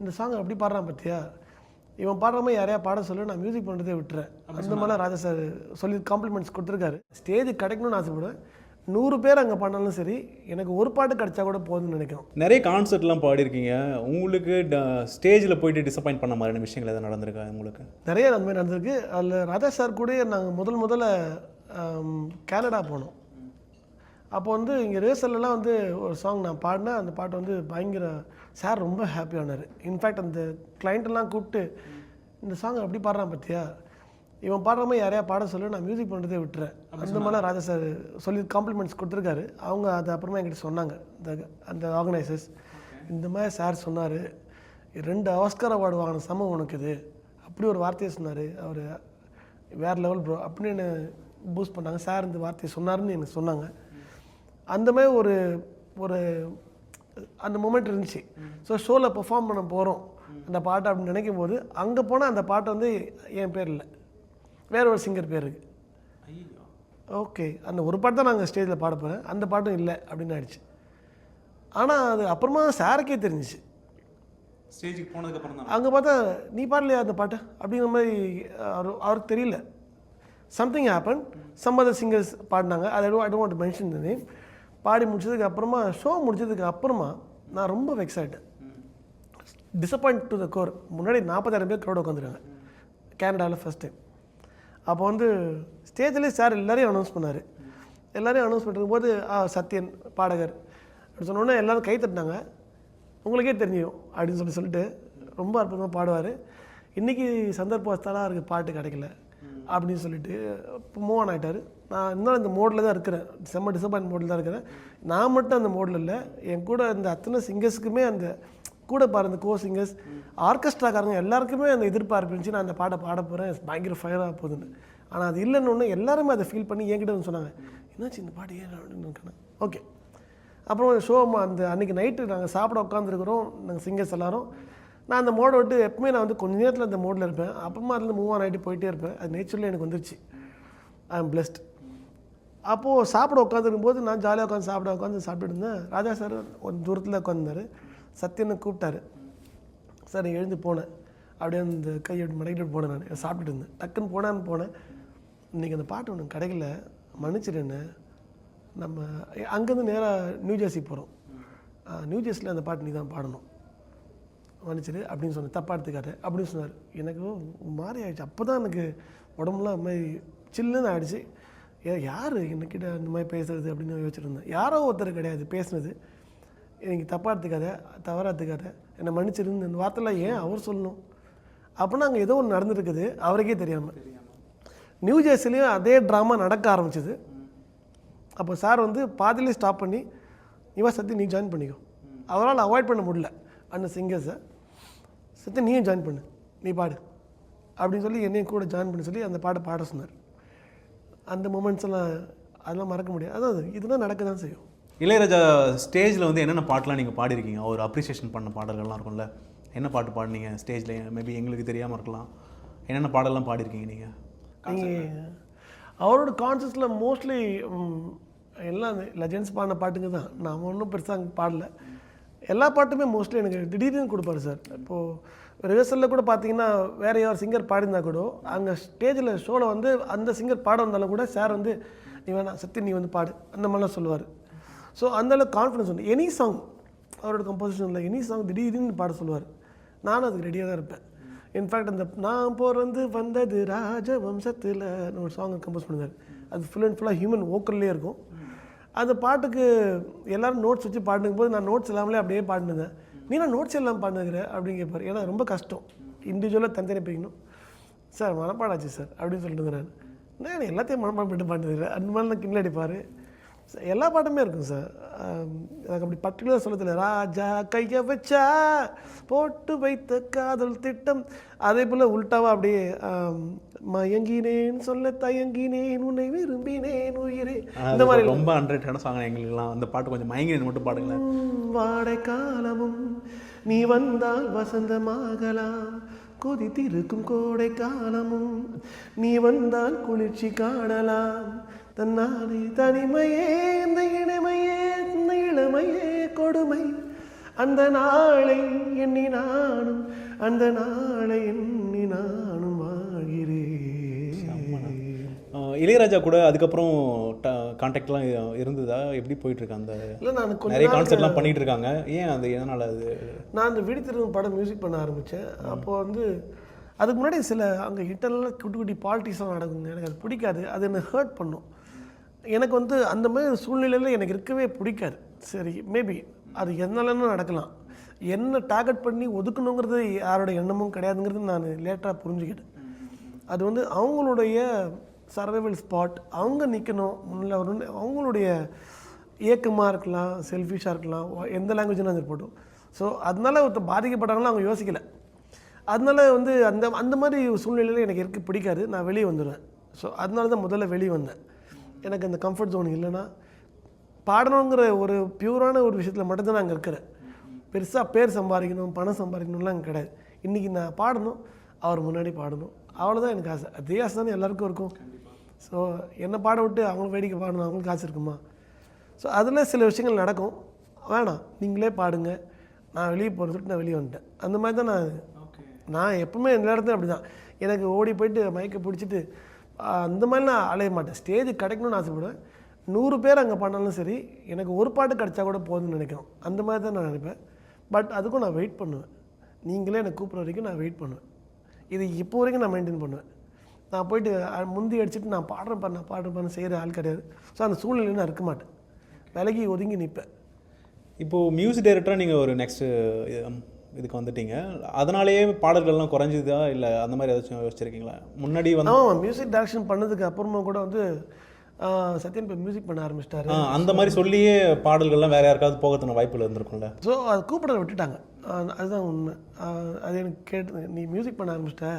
இந்த சாங் அப்படி பாடுறான் பார்த்தியா, இவன் பாடுற மாதிரி யாரையா பாட சொல்லி நான் மியூசிக் பண்ணுறதே விட்டுறேன். அந்த மாதிரிலாம் ராஜா சார் சொல்லி காம்ப்ளிமெண்ட்ஸ் கொடுத்துருக்காரு. ஸ்டேஜ் கிடைக்கணும்னு ஆசைப்படுவேன். 100 பேர் அங்கே பண்ணாலும் சரி, எனக்கு ஒரு பாட்டு கிடைச்சா கூட போதும்னு நினைக்கிறோம். நிறைய கான்சர்ட்லாம் பாடிருக்கீங்க. உங்களுக்கு ஸ்டேஜில் போயிட்டு டிசப்பாயிண்ட் பண்ண மாதிரியான விஷயங்கள் எதாவது நடந்திருக்கா உங்களுக்கு? நிறைய அந்த மாதிரி நடந்திருக்கு. அதில் ராஜா சார் கூட நாங்கள் முதல்ல கனடா போனோம். அப்போ வந்து இங்கே ரேசல்லாம் வந்து ஒரு சாங் நான் பாடினேன். அந்த பாட்டு வந்து பயங்கர சார் ரொம்ப ஹாப்பியானார். இன்ஃபேக்ட் அந்த கிளைண்ட்டெல்லாம் கூப்பிட்டு இந்த சாங் அப்படி பாடுறான் பார்த்தியா, இவன் பாடுற மாதிரி யாரையா பாட சொல்லி நான் மியூசிக் பண்ணுறதே விட்டுறேன். அந்த மாதிரிலாம் ராஜா சார் சொல்லி காம்ப்ளிமெண்ட்ஸ் கொடுத்துருக்காரு. அவங்க அது அப்புறமா என்கிட்ட சொன்னாங்க, அந்த ஆர்கனைசர்ஸ், இந்த மாதிரி சார் சொன்னார், 2 ஆஸ்கார் அவார்டு வாங்கின சமம் உனக்கு இது, அப்படி ஒரு வார்த்தையை சொன்னார், அவர் வேறு லெவல் ப்ரோ அப்படின்னு பூஸ்ட் பண்ணாங்க. சார் இந்த வார்த்தையை சொன்னாருன்னு எனக்கு சொன்னாங்க. அந்த மாதிரி ஒரு அந்த மூமெண்ட் இருந்துச்சு. ஸோ ஷோவில் பெர்ஃபார்ம் பண்ண போகிறோம் அந்த பாட்டை அப்படின்னு நினைக்கும் போது, அங்கே போனால் அந்த பாட்டை வந்து என் பேர் இல்லை, வேற ஒரு சிங்கர் பேர் இருக்குது. ஓகே, அந்த ஒரு பாட்டு தான் நாங்கள் ஸ்டேஜில் பாட போகிறேன், அந்த பாட்டும் இல்லை அப்படின்னு ஆயிடுச்சு. ஆனால் அது அப்புறமா சாருக்கே தெரிஞ்சிச்சு. ஸ்டேஜுக்கு போனதுக்கப்புறம் தான் அங்கே பார்த்தா நீ பாடலையா அந்த பாட்டு அப்படிங்கிற மாதிரி அவருக்கு தெரியல. Something happen, some other singers பாடினாங்க. I don't want to mention the name. பாடி முடிச்சதுக்கு அப்புறமா, ஷோ முடிச்சதுக்கு அப்புறமா நான் ரொம்ப வெக்ஸ் ஆகிட்டேன். Disappoint to the core. முன்னாடி 40,000 பேர் க்ரௌட் உட்காந்துருக்காங்க கேனடாவில் ஃபஸ்ட் டைம். அப்போ வந்து ஸ்டேஜ்லேயே சார் எல்லோரையும் அனௌன்ஸ் பண்ணார். எல்லோரையும் அனௌன்ஸ் பண்ணிருக்கும்போது சத்யன் பாடகர் அப்படி சொன்னோன்னே எல்லோரும் கை தட்டினாங்க. உங்களுக்கே தெரியும் அப்படின்னு சொல்லிட்டு ரொம்ப அற்புதமாக பாடுவார். இன்றைக்கி சந்தர்ப்பஸ்தலாக இருக்குது, பாட்டு கிடைக்கல அப்படின்னு சொல்லிட்டு இப்போ மூவ் ஆன் ஆகிட்டார். நான் இன்னும் அந்த மோடில் தான் இருக்கிறேன், செம்ம டிசப்பாயின்ட் மோடில் தான் இருக்கிறேன். நான் மட்டும் அந்த மோடில் இல்லை, என் கூட இந்த அத்தனை சிங்கர்ஸுக்குமே, அந்த கூட பாருந்த கோ சிங்கர்ஸ், ஆர்கெஸ்ட்ராக்காரங்க எல்லாருக்குமே அந்த எதிர்பார்ப்பு இருந்துச்சு, நான் அந்த பாட்டை பாட போகிறேன், பயங்கர ஃபயராக போகுதுன்னு. ஆனால் அது இல்லைன்னு ஒன்று எல்லாருமே அதை ஃபீல் பண்ணி என்கிட்ட வந்து சொன்னாங்க, என்னாச்சு இந்த பாட்டு ஏன் அப்படின்னு இருக்கேன். ஓகே, அப்புறம் ஷோ அந்த அன்றைக்கி நைட்டு நாங்கள் சாப்பிட உட்காந்துருக்குறோம், நாங்கள் சிங்கர்ஸ் எல்லோரும். நான் அந்த மோடை விட்டு எப்பவுமே நான் வந்து கொஞ்சம் நேரத்தில் அந்த மோடில் இருப்பேன். அப்புறமா அதில் மூவ் ஆன் ஆகிட்டு போயிட்டே இருப்பேன். அது நேச்சுரலி எனக்கு வந்துருச்சு. I am blessed. அப்போது சாப்பிட உட்காந்துருக்கும் போது நான் ஜாலியாக உட்காந்து சாப்பிட்டுட்டு இருந்தேன். ராஜா சார் கொஞ்சம் தூரத்தில் உட்காந்துருந்தார். சத்யனை கூப்பிட்டாரு. சார் எழுந்து போனேன், அப்படியே அந்த கையை மடக்கிட்டு போனேன். நான் சாப்பிட்டுட்டு இருந்தேன். டக்குன்னு போனேன். இன்றைக்கி அந்த பாட்டு ஒன்று கிடைக்கல, மன்னிச்சிடுன்னு. நம்ம அங்கேருந்து நேராக நியூ ஜெர்சி போகிறோம். நியூ ஜெர்சியில் அந்த பாட்டு நீ தான் பாடணும், மன்னிச்சிடு அப்படின்னு சொன்னேன், தப்பாக எடுத்துக்காரு அப்படின்னு சொன்னார். எனக்கு மாறி ஆகிடுச்சு. அப்போ தான் எனக்கு உடம்புலாம் அது மாதிரி சில்லுன்னு ஆகிடுச்சு. யார் என்கிட்ட இந்த மாதிரி பேசுகிறது அப்படின்னு யோசிச்சுருந்தேன். யாரோ ஒருத்தர் கிடையாது பேசுனது. எனக்கு தப்பாக தவறாக எடுத்துக்காத, என்னை மன்னிச்சிருந்து இந்த வார்த்தைலாம் ஏன் அவர் சொல்லணும்? அப்படின்னா அங்கே ஏதோ ஒன்று நடந்துருக்குது அவருக்கே தெரியாமல். நியூ ஜெர்சிலையும் அதே ட்ராமா நடக்க ஆரம்பிச்சிது. அப்போ சார் வந்து பாதிலே ஸ்டாப் பண்ணி, இவன் சத்தி நீ ஜாயின் பண்ணிக்கோ. அவரால் அவாய்ட் பண்ண முடியல அந்த சிங்கர்ஸை. சத்தி நீயும் ஜாயின் பண்ணு, நீ பாடு அப்படின்னு சொல்லி என்னையும் கூட ஜாயின் பண்ணி சொல்லி அந்த பாட்டை பாட சொன்னார். அந்த மூமெண்ட்ஸ் எல்லாம் அதெல்லாம் மறக்க முடியாது. அதாவது இதெல்லாம் நடக்க தான் செய்யும். இளையராஜா ஸ்டேஜில் வந்து என்னென்ன பாட்டெலாம் நீங்கள் பாடிருக்கீங்க? அவர் அப்ரிசியேஷன் பண்ண பாடல்கள்லாம் இருக்கும்ல, என்ன பாட்டு பாடினீங்க ஸ்டேஜில்? மேபி எங்களுக்கு தெரியாமல் இருக்கலாம். என்னென்ன பாடலாம் பாடிருக்கீங்க நீங்கள்? அவரோட கான்சர்ட்ஸில் மோஸ்ட்லி எல்லாம் லெஜெண்ட்ஸ் பாடின பாட்டுங்க தான். நான் ஒன்றும் பெருசாக பாடல. எல்லா பாட்டுமே மோஸ்ட்லி எனக்கு திடீர்னு கொடுப்பாரு சார். இப்போது ரிஹர்சலில் கூட பார்த்தீங்கன்னா வேறு யார் சிங்கர் பாடினா கூட அங்கே ஸ்டேஜில் ஷோவில் வந்து அந்த சிங்கர் பாட வந்தாலும் கூட சார் வந்து நீ வேணாம் சத்தி நீ வந்து பாடு அந்த மாதிரிலாம் சொல்லுவார். ஸோ அந்தளவுக்கு கான்ஃபிடன்ஸ் உண்டு. எனி சாங் அவரோட கம்போசிஷனில் எனி சாங் திடீர்னு பாட சொல்லுவார். நானும் அதுக்கு ரெடியாக தான் இருப்பேன். இன்ஃபேக்ட் அந்த நான் பிறந்து வந்தது ராஜவம்சத்தில் ஒரு சாங் கம்போஸ் பண்ணுவார். அது ஃபுல் அண்ட் ஃபுல்லாக ஹியூமன் வோக்கல்லே இருக்கும். அந்த பாட்டுக்கு எல்லோரும் நோட்ஸ் வச்சு பாடுனுக்கும் போது நான் நோட்ஸ் இல்லாமலே அப்படியே பாடினேன். நீ நான் நோட்ஸ் எல்லாம் பாடுனுக்கிற அப்படின்னு கேட்பார். ஏன்னா ரொம்ப கஷ்டம், இண்டிவிஜுவலாக தனித்தனி போய்க்கணும். சார் மனப்பாடாச்சு சார் அப்படின்னு சொல்லிட்டு நான் எல்லாத்தையும் மனப்பாடம் பண்ணிட்டு பாடுறேன் அந்த மாதிரிலாம் கிண்டல் அடிப்பார். எல்லா பாட்டுமே இருக்கும் சார். எனக்கு அப்படி பர்டிகுலர் சொல்ல தெரியல. ராஜா கைய வச்சா போட்டு வைத்த காதல் திட்டம், அதே போல் உல்ட்டாவாக அப்படியே மயங்கினேன் சொல்ல தயங்கினேன் உன்னை விரும்பினேன் உயிரே, இந்த மாதிரி ரொம்ப அண்டர்ரேட்டடான சாங் எங்களுக்குலாம். அந்த பாட்டு கொஞ்சம் மயங்கினேன் மட்டும் பாடுங்களேன். வாடை காலமும் நீ வந்தால் வசந்தமாகலாம், கொதித்திருக்கும் கோடை காலமும் நீ வந்தால் குளிர்ச்சி காணலாம், தன்னாலே தனிமையே இந்த இளமையே இந்த இளமையே கொடுமை, அந்த நாளை எண்ணி நானும் அந்த நாளை எண்ணி நானும் வாழ்கிறேன். இளையராஜா கூட அதுக்கப்புறம் கான்டாக்ட்லாம் இருந்ததா? எப்படி போயிட்டுருக்கு? அந்த இல்லை, நான் நிறைய கான்சர்ட்லாம் பண்ணிகிட்டு இருக்காங்க. ஏன் அது எதனால்? அது நான் அந்த விழித்திருக்கும் படம் மியூசிக் பண்ண ஆரம்பித்தேன். அப்போது வந்து அதுக்கு முன்னாடி சில அங்கே இன்டர்னலாக குட்டி குட்டி பாலிட்டிக்ஸ்லாம் நடக்குங்க. எனக்கு அது பிடிக்காது. அது என்னை ஹர்ட் பண்ணும். எனக்கு வந்து அந்த மாதிரி சூழ்நிலையில் எனக்கு இருக்கவே பிடிக்காது. சரி, மேபி அது எதனாலன்னு நடக்கலாம். என்ன டார்கெட் பண்ணி ஒதுக்கணுங்கிறது யாரோட எண்ணமும் கிடையாதுங்கிறது நான் லேட்டாக புரிஞ்சுக்கிட்டேன். அது வந்து அவங்களுடைய சர்வைவல் ஸ்பாட், அவங்க நிற்கணும் முன்னில் வரணும்னு அவங்களுடைய ஏக்கமாக இருக்கலாம், செல்ஃபிஷாக இருக்கலாம், எந்த லாங்குவேஜ்னா அது போட்டோம். ஸோ அதனால ஒருத்தர் பாதிக்கப்பட்டாங்கன்னா அவங்க யோசிக்கலை. அதனால வந்து அந்த மாதிரி சூழ்நிலையில் எனக்கு இருக்க பிடிக்காது. நான் வெளியே வந்துடுவேன். ஸோ அதனால தான் முதல்ல வெளியே வந்தேன். எனக்கு அந்த கம்ஃபர்ட் ஜோன் இல்லைன்னா பாடணுங்கிற ஒரு பியூரான ஒரு விஷயத்தில் மட்டும்தான் நான் அங்கே இருக்கிறேன். பெருசாக பேர் சம்பாதிக்கணும், பணம் சம்பாதிக்கணும்லாம் அங்கே கிடையாது. இன்றைக்கி நான் பாடணும், அவர் முன்னாடி பாடணும், அவ்வளோதான் எனக்கு ஆசை. அதே ஆசை தானே எல்லாருக்கும் இருக்கும். ஸோ என்னை பாட விட்டு அவங்களுக்கு வேடிக்கை பாடணும், அவங்களுக்கு காசு இருக்குமா? ஸோ அதில் சில விஷயங்கள் நடக்கும். வேணாம், நீங்களே பாடுங்க, நான் வெளியே போகிறேன்னு சொல்லிட்டு நான் வெளியே வந்துட்டேன். அந்த மாதிரி தான் நான் எப்பவுமே எல்லா இடத்துல அப்படி தான். எனக்கு ஓடி போயிட்டு மைக்கை பிடிச்சிட்டு அந்த மாதிரிலாம் அலைய மாட்டேன். ஸ்டேஜ் கிடைக்கணும்னு ஆசைப்படுவேன். 100 பேர் அங்கே பண்ணாலும் சரி, எனக்கு ஒரு பாட்டு கிடச்சா கூட போதும்னு நினைக்கிறோம். அந்த மாதிரி தான் நான் நினைப்பேன். பட் அதுக்கும் நான் வெயிட் பண்ணுவேன். நீங்களே என்னை கூப்பிட்ற வரைக்கும் நான் வெயிட் பண்ணுவேன். இது இப்போ வரைக்கும் நான் மெயின்டைன் பண்ணுவேன். நான் போயிட்டு முந்தி அடிச்சுட்டு நான் பாடுறேன் செய்கிற ஆள் கிடையாது. ஸோ அந்த சூழ்நிலையில் நான் இருக்க மாட்டேன். விலகி ஒதுங்கி நிற்பேன். இப்போது மியூசிக் டைரக்டராக நீங்கள் ஒரு நெக்ஸ்ட்டு இதுக்கு வந்துட்டீங்க. அதனாலேயே பாடல்கள்லாம் குறைஞ்சிதா இல்லை அந்த மாதிரி ஏதாச்சும் யோசிச்சிருக்கீங்களா? முன்னாடி வந்து மியூசிக் டைரக்ஷன் பண்ணதுக்கு அப்புறமா கூட வந்து சத்யன் இப்போ மியூசிக் பண்ண ஆரம்பிச்சிட்டாரு. அந்த மாதிரி சொல்லியே பாடல்கள்லாம் வேறு யாருக்காவது போகிறதுன வாய்ப்புகள் இருந்திருக்கும்ல. ஸோ அது கூப்பிட விட்டுட்டாங்க. அதுதான் உண்மை. அது எனக்கு கேட்டு, நீ மியூசிக் பண்ண ஆரம்பிச்சிட்ட,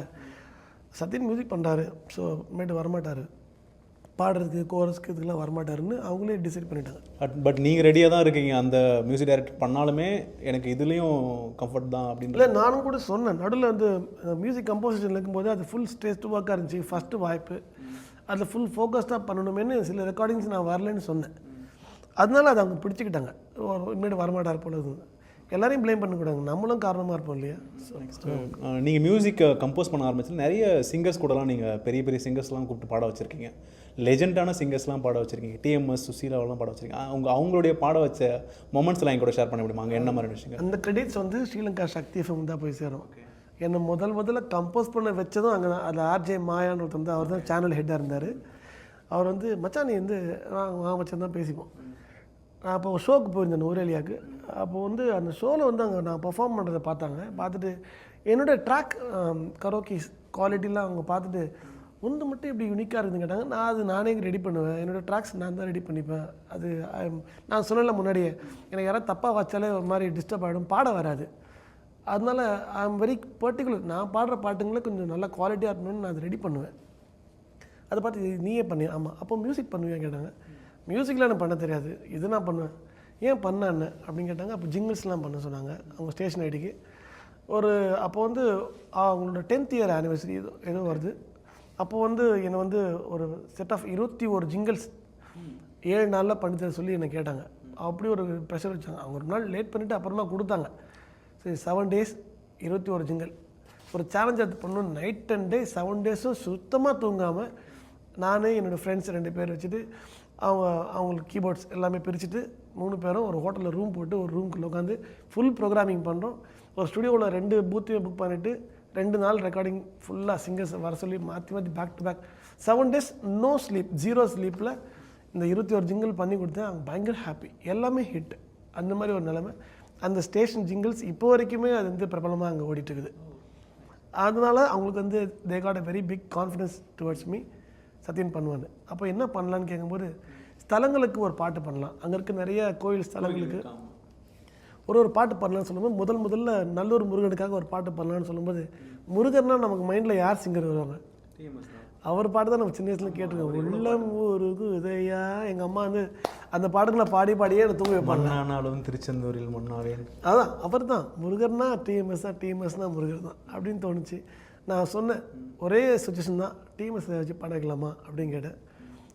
சத்யன் மியூசிக் பண்ணுறாரு, ஸோ மேட்டு வரமாட்டார், பாடுறதுக்கு கோரஸ்க்கு இதுக்கெல்லாம் வரமாட்டாருன்னு அவங்களே டிசைட் பண்ணிட்டாங்க. பட் நீங்கள் ரெடியாக தான் இருக்கீங்க. அந்த மியூசிக் டைரக்டர் பண்ணாலுமே எனக்கு இதுலேயும் கம்ஃபர்ட் தான் அப்படின்னு. இல்லை, நானும் கூட சொன்னேன். நடுவில் வந்து மியூசிக் கம்போசிஷன் இருக்கும்போது அது ஃபுல் ஸ்டேஜ் ஒர்க்காக இருந்துச்சு. ஃபஸ்ட்டு வாய்ப்பு, அதில் ஃபுல் ஃபோக்கஸ்டாக பண்ணணுமேனு சில ரெக்கார்டிங்ஸ் நான் வரலன்னு சொன்னேன். அதனால அதை அவங்க பிடிச்சிக்கிட்டாங்க. இனிமேட்டு வரமாட்டார் போல இருக்குது. எல்லாரையும் ப்ளேம் பண்ணக்கூடாது, நம்மளும் காரணமாக இருப்போம் இல்லையா? நீங்கள் மியூசிக்கை கம்போஸ் பண்ண ஆரம்பிச்சு நிறைய சிங்கர்ஸ் கூடலாம் நீங்கள் பெரிய பெரிய சிங்கர்ஸ்லாம் கூப்பிட்டு பாட வச்சுருக்கீங்க. லெஜெண்டான சிங்கர்ஸ்லாம் பாட வச்சுருக்கீங்க. டிஎம்எஸ், சுசீலாவெல்லாம் பாட வச்சுருக்கீங்க. அவங்களுடைய பாட வச்ச மொமெண்ட்ஸ்லாம் என் கூட ஷேர் பண்ண முடியுமா? அங்கே என்ன மாதிரி விஷயங்கள்? அந்த கிரெடிட்ஸ் வந்து ஸ்ரீலங்கா சக்தி எஃப்எம் தான் போய் சேரும். என்னை முதல்ல கம்போஸ் பண்ண வச்சதும் அங்கே தான். அதில் ஆர்ஜே மாயான்னு ஒருத்தர் வந்து, அவர் தான் சேனல் ஹெட்டாக இருந்தார். அவர் வந்து மச்சான் நீ வந்து நான் மச்சான் தான் பேசிப்போம். நான் அப்போ ஒரு ஷோக்கு போயிருந்தேன் நூரேலியாவுக்கு. அப்போது வந்து அந்த ஷோவில் வந்து அங்கே நான் பெர்ஃபார்ம் பண்ணுறதை பார்த்தாங்க. பார்த்துட்டு என்னோடய ட்ராக் கரோக்கீஸ் குவாலிட்டிலாம் அவங்க பார்த்துட்டு, ஒன்று மட்டும் இப்படி யூனிக்காக இருக்குதுன்னு கேட்டாங்க. நானே ரெடி பண்ணுவேன். என்னோடய ட்ராக்ஸ் நான் தான் ரெடி பண்ணிப்பேன். அது நான் சொன்னல முன்னாடியே, எனக்கு யாராவது தப்பாக வச்சாலே ஒரு மாதிரி டிஸ்டர்ப் ஆகிடும், பாட வராது. அதனால் ஐ எம் வெரி பர்டிகுலர். நான் பாடுற பாட்டுங்களே கொஞ்சம் நல்லா குவாலிட்டியாக இருக்கணும்னு நான் அதை ரெடி பண்ணுவேன். அதை பார்த்து நீயே பண்ணி, ஆமாம் அப்போ மியூசிக் பண்ணுவேன் கேட்டாங்க. மியூசிக்கில் எனக்கு பண்ண தெரியாது, இது நான் பண்ணுவேன். ஏன் பண்ணேன்னு அப்படின்னு கேட்டாங்க. அப்போ ஜிங்கிள்ஸ்லாம் பண்ண சொன்னாங்க அவங்க ஸ்டேஷன் ஐடிக்கு. அப்போ வந்து அவங்களோட 10th இயர் ஆனிவர்சரி ஏதோ வருது. அப்போது வந்து என்னை வந்து ஒரு செட் ஆஃப் 21 ஜிங்கிள்ஸ் 7 நாளில் பண்ணித்தர சொல்லி என்னை கேட்டாங்க. அப்படி ஒரு ப்ரெஷர் வச்சாங்க. அவங்க ஒரு நாள் லேட் பண்ணிவிட்டு அப்புறமா கொடுத்தாங்க. சரி, 7 days 21 ஜிங்கிள் ஒரு சேலஞ்ச் அது பண்ணணும். நைட் அண்ட் டே 7 days சுத்தமாக தூங்காமல் நான் என்னோடய ஃப்ரெண்ட்ஸ் 2 பேர் வச்சுட்டு அவங்களுக்கு கீபோர்ட்ஸ் எல்லாமே பிரிச்சுட்டு 3 பேரும் ஒரு ஹோட்டலில் ரூம் போட்டு ஒரு ரூம்குள்ளே உட்காந்து ஃபுல் ப்ரோக்ராமிங் பண்ணுறோம். ஒரு ஸ்டுடியோவில் 2 பூத்தையும் புக் பண்ணிவிட்டு 2 நாள் ரெக்கார்டிங் ஃபுல்லாக சிங்கர்ஸ் வர சொல்லி மாற்றி back to back 7 days no sleep, 0 ஸ்லீப்பில் இந்த 21 ஜிங்கிள் பண்ணி கொடுத்தேன். அவங்க பயங்கர ஹாப்பி, எல்லாமே ஹிட். அந்த மாதிரி ஒரு நிலைமை. அந்த ஸ்டேஷன் ஜிங்கிள்ஸ் இப்போ வரைக்குமே அது வந்து பிரபலமாக அங்கே ஓடிட்டுருக்குது. அதனால் அவங்களுக்கு வந்து they got a very big confidence towards me. Sathyan பண்ணுவான்னு. அப்போ என்ன பண்ணலான்னு கேட்கும்போது, ஸ்தலங்களுக்கு ஒரு பாட்டு பண்ணலாம், அங்கே இருக்க நிறைய கோயில் ஸ்தலங்களுக்கு ஒரு பாட்டு பண்ணலான்னு சொல்லும்போது, முதல்ல நல்லூர் முருகனுக்காக ஒரு பாட்டு பண்ணலான்னு சொல்லும்போது, முருகன்னா நமக்கு மைண்டில் யார் சிங்கர் வருவாங்க? அவர் பாட்டு தான் நம்ம சின்ன வயசுல கேட்டிருக்கோம். உள்ளம் ஊருக்கு உதயா. எங்கள் அம்மா வந்து அந்த பாட்டுங்களை பாடியே என்னை தூங்க வைப்பாங்க. ஆனாலும் திருச்செந்தூரில் முன்னாவேன். அதான் அவர் தான் முருகர்னா டிஎம்எஸ்னா முருகர் தான் அப்படின்னு தோணுச்சு. நான் சொன்னேன், ஒரே சுச்சுவேஷன் தான், டிஎம்எஸ் வச்சு பாட வைக்கலாமா அப்படின்னு கேட்டேன்.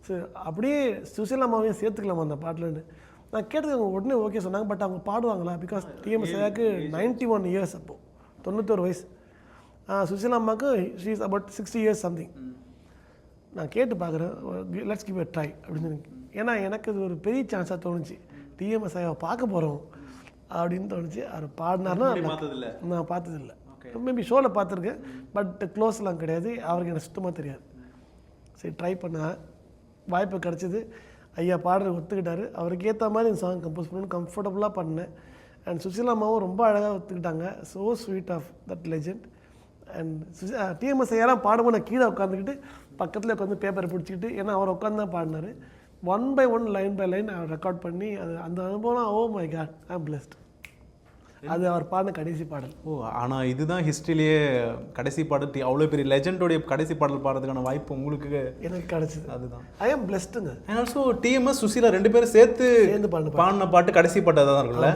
சரி, அப்படியே சுசீலாமாவையும் சேர்த்துக்கலாமா அந்த பாட்டில்னு. நான் கேட்டது அவங்க உடனே ஓகே சொன்னாங்க. பட் அவங்க பாடுவாங்களா? பிகாஸ் டிஎம்எஸ் ஐயாவுக்கு 91 இயர்ஸ் அப்போது, 91 வயசு. சுசீலா அம்மாவுக்கு she is about 60 years something. நான் கேட்டு பார்க்குறேன், லெட்ஸ் கிவ் எ ட்ரை அப்படின்னு சொல்லி. ஏன்னா எனக்கு இது ஒரு பெரிய சான்ஸாக தோணுச்சு. டிஎம்எஸ் ஐயாவை பார்க்க போகிறோம் அப்படின்னு தோணுச்சு. அவர் பாடினார்னா நான் பார்த்ததில்லை. மேபி ஷோவில் பார்த்துருக்கேன், பட் க்ளோஸ்லாம் கிடையாது. அவருக்கு எனக்கு சுத்தமாக தெரியாது. சரி ட்ரை பண்ண வாய்ப்பு கிடச்சிது. ஐயா பாடுறது ஒத்துக்கிட்டாரு. அவருக்கு ஏற்ற மாதிரி இந்த சாங் கம்போஸ் பண்ணணும், கம்ஃபர்டபுளாக பண்ணேன். அண்ட் சுசீலா அம்மாவும் ரொம்ப அழகாக ஒத்துக்கிட்டாங்க. So sweet of that legend. And TMS ஐயாலாம் பாடும்போது நான் கீழே உட்காந்துக்கிட்டு பக்கத்தில் உட்காந்து பேப்பரை பிடிச்சிக்கிட்டு, ஏன்னா அவர் உட்காந்து தான் பாடினார். 1 by 1 லைன் பை லைன் அவர் ரெக்கார்ட் பண்ணி, அது அந்த அனுபவம் oh my god I am blessed. அது அவர் பாடின கடைசி பாடல். ஆனால் இதுதான் ஹிஸ்ட்ரியிலேயே கடைசி பாடல், அவ்வளோ பெரிய லெஜெண்டோடைய கடைசி பாடல் பாடுறதுக்கான வாய்ப்பு உங்களுக்கு எனக்கு கிடச்சிது. அதுதான் ஐ ஆம் பிளெஸ்ட்டுங்க. அண்ட் ஆல்சோ டிஎம்எஸ் சுசீலா 2 பேரும் சேர்த்து பாடின பாட்டு கடைசி பாட்டு தான் இருக்குல்ல.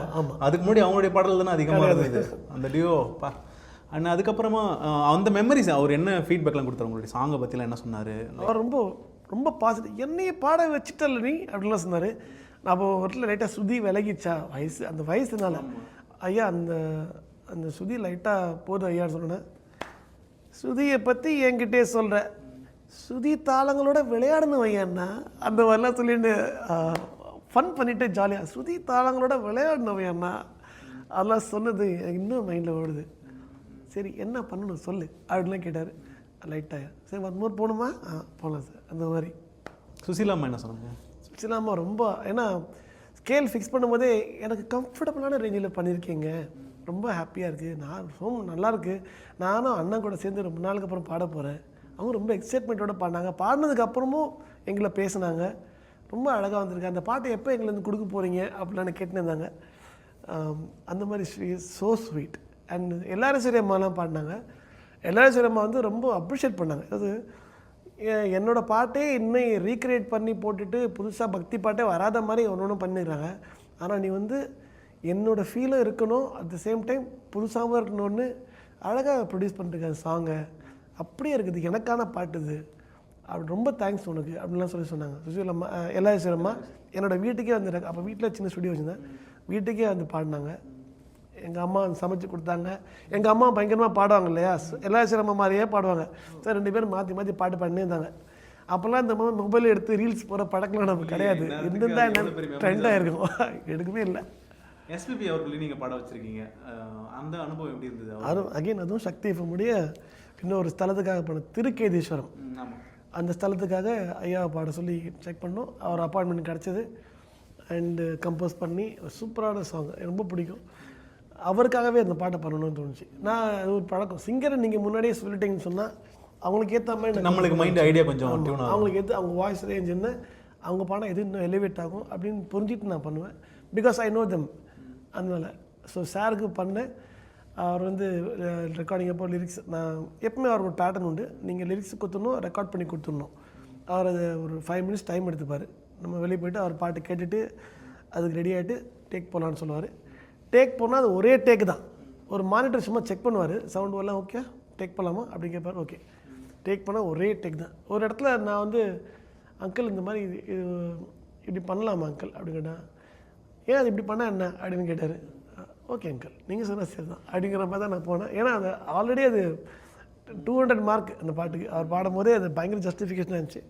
அதுக்கு முன்னாடி அவங்களுடைய பாடல் தானே அதிகமாக இருந்தது அந்த டியோ பா. அண்ட் அதுக்கப்புறமா அந்த மெமரிஸ் அவர் என்ன ஃபீட்பேக்லாம் கொடுத்தாரு உங்களுடைய சாங்கை பற்றிலாம் என்ன சொன்னார்? அவர் ரொம்ப ரொம்ப பாசிட்டிவ். என்னையே பாட வச்சுட்டல நீ அப்படின்லாம் சொன்னார். நான் அப்போ ஒரு லைட்டாக சுதி விலகிச்சா வயசு, அந்த வயசுனால ஐயா அந்த அந்த சுதி லைட்டாக போதும் ஐயான்னு சொன்னேன். சுதியை பற்றி என்கிட்டே சொல்கிறேன், சுதி தாளங்களோட விளையாடணும் ஐயாண்ணா அந்த மாதிரிலாம் சொல்லிட்டு ஃபன் பண்ணிவிட்டு ஜாலியாக சுதி தாளங்களோட விளையாடணும் ஐயாண்ணா அதெல்லாம் சொன்னது எனக்கு இன்னும் மைண்டில் ஓடுது. சரி என்ன பண்ணணும் சொல்லு அப்படின்லாம் கேட்டார். லைட்டாக சரி மொத்தமோர் போகணுமா? போகலாம் சார் அந்த மாதிரி. சுசீலா அம்மா என்ன சொன்னாங்க? சுசீலா அம்மா ரொம்ப, ஏன்னா ஸ்கேல் ஃபிக்ஸ் பண்ணும்போதே எனக்கு கம்ஃபர்டபுளான ரேஞ்சில் பண்ணியிருக்கீங்க, ரொம்ப ஹாப்பியாக இருக்குது, நான் ரொம்ப நல்லாயிருக்கு, நானும் அண்ணன் கூட சேர்ந்து ரொம்ப நாளுக்கு அப்புறம் பாட போகிறேன். அவங்க ரொம்ப எக்ஸைட்மெண்ட்டோடு பாடினாங்க. பாடினதுக்கப்புறமும் எங்களை பேசினாங்க, ரொம்ப அழகாக வந்திருக்கு, அந்த பாட்டை எப்போ எங்களை கொடுக்க போகிறீங்க அப்படிலாம் கேட்டுன்னு இருந்தாங்க. அந்த மாதிரி ஸோ ஸ்வீட். அண்ட் எல்லாரும் அம்மாலாம் பாடினாங்க. எல்லாரும் அம்மா வந்து ரொம்ப அப்ரிஷியேட் பண்ணாங்க. அது என்னோடய பாட்டே இன்னும் ரீக்ரியேட் பண்ணி போட்டுட்டு புதுசாக பக்தி பாட்டே வராத மாதிரி ஒன்று பண்ணிடுறாங்க. ஆனால் நீ வந்து என்னோடய ஃபீலும் இருக்கணும், அட் த சேம் டைம் புதுசாகவும் இருக்கணும்னு அழகாக ப்ரொடியூஸ் பண்ணிருக்கேன் சாங்கை. அப்படியே இருக்குது, எனக்கான பாட்டு இது, அப்படி ரொம்ப தேங்க்ஸ் உனக்கு அப்படின்லாம் சொன்னாங்க. சுசீலா அம்மா எல்லாரும் அம்மா என்னோடய வீட்டுக்கே வந்துட்டாங்க. அப்போ வீட்டில் சின்ன ஸ்டுடியோ வச்சுருந்தேன், வீட்டுக்கே வந்து பாடினாங்க. எங்கள் அம்மா சமைச்சு கொடுத்தாங்க. எங்கள் அம்மா பயங்கரமாக பாடுவாங்க இல்லையா, எல்லாரும் அம்மா மாதிரியே பாடுவாங்க சார். 2 பேரும் மாற்றி மாற்றி பாட்டு பண்ணியிருந்தாங்க. அப்போல்லாம் இந்த மாதிரி மொபைல் எடுத்து ரீல்ஸ் போகிற படக்கலாம் நமக்கு கிடையாது. இருந்திருந்தா என்ன ட்ரெண்டாக இருக்கும், எடுக்கவே இல்லை. எஸ்பிபி அவர்களையும் நீங்கள் பாட வச்சுருக்கீங்க, அந்த அனுபவம் எப்படி இருந்தது? அகைன் அதுவும் சக்தி எஃப்எம்முடைய இன்னொரு ஸ்தலத்துக்காக பண்ண திருக்கேதீஸ்வரம், அந்த ஸ்தலத்துக்காக ஐயாவை பாட சொல்லி செக் பண்ணோம். அவர் அப்பாயின்மெண்ட் கிடச்சிது. அண்டு கம்போஸ் பண்ணி சூப்பரான சாங், ரொம்ப பிடிக்கும். அவருக்காகவே அந்த பாட்டை பண்ணணும்னு தோணுச்சு. நான் அது ஒரு பழக்கம், சிங்கரை நீங்கள் முன்னாடியே சொல்லிட்டீங்கன்னு சொன்னால் அவங்களுக்கு ஏற்ற மாதிரி நம்மளுக்கு மைண்ட் ஐடியா கொஞ்சம் அவங்களுக்கு ஏற்ற அவங்க வாய்ஸ் ரேஞ்ச் என்ன, அவங்க பாடம் எது இன்னும் எலிவேட் ஆகும் அப்படின்னு புரிஞ்சுட்டு நான் பண்ணுவேன். Because I know them. அதனால் ஸோ சாருக்கு பண்ணேன். அவர் வந்து ரெக்கார்டிங் அப்போ லிரிக்ஸ், நான் எப்பவுமே அவருக்கு ஒரு பேட்டர்ன் உண்டு, நீங்கள் லிரிக்ஸ் கொடுத்துடணும், ரெக்கார்ட் பண்ணி கொடுத்துடணும். அவர் அது ஒரு 5 minutes டைம் எடுத்துப்பார். நம்ம வெளியே போய்ட்டு அவர் பாட்டு கேட்டுட்டு அதுக்கு ரெடி ஆகிட்டு டேக் போகலான்னு சொல்லுவார். டேக் போனால் அது ஒரே டேக் தான். ஒரு மானிட்டர் சும்மா செக் பண்ணுவார், சவுண்டு வரலாம், ஓகே டேக் பண்ணலாமா அப்படி கேட்பார். ஓகே டேக் பண்ணால் ஒரே டேக் தான். ஒரு இடத்துல நான் வந்து அங்கிள் இந்த மாதிரி இது இப்படி பண்ணலாமா அங்கிள் அப்படின்னு கேட்டேன். ஏன் அது இப்படி பண்ணால் என்ன அப்படின்னு கேட்டார். ஓகே அங்கிள் நீங்கள் சொன்னால் சரி தான் அப்படிங்கிற மாதிரி தான் நான் போனேன். ஏன்னா அது ஆல்ரெடி அது 200 மார்க் அந்த பாட்டுக்கு. அவர் பாடும் போதே அது பயங்கர ஜஸ்டிஃபிகேஷனாக இருந்துச்சு.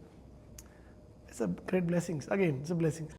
It's a great blessings, again it's a blessings.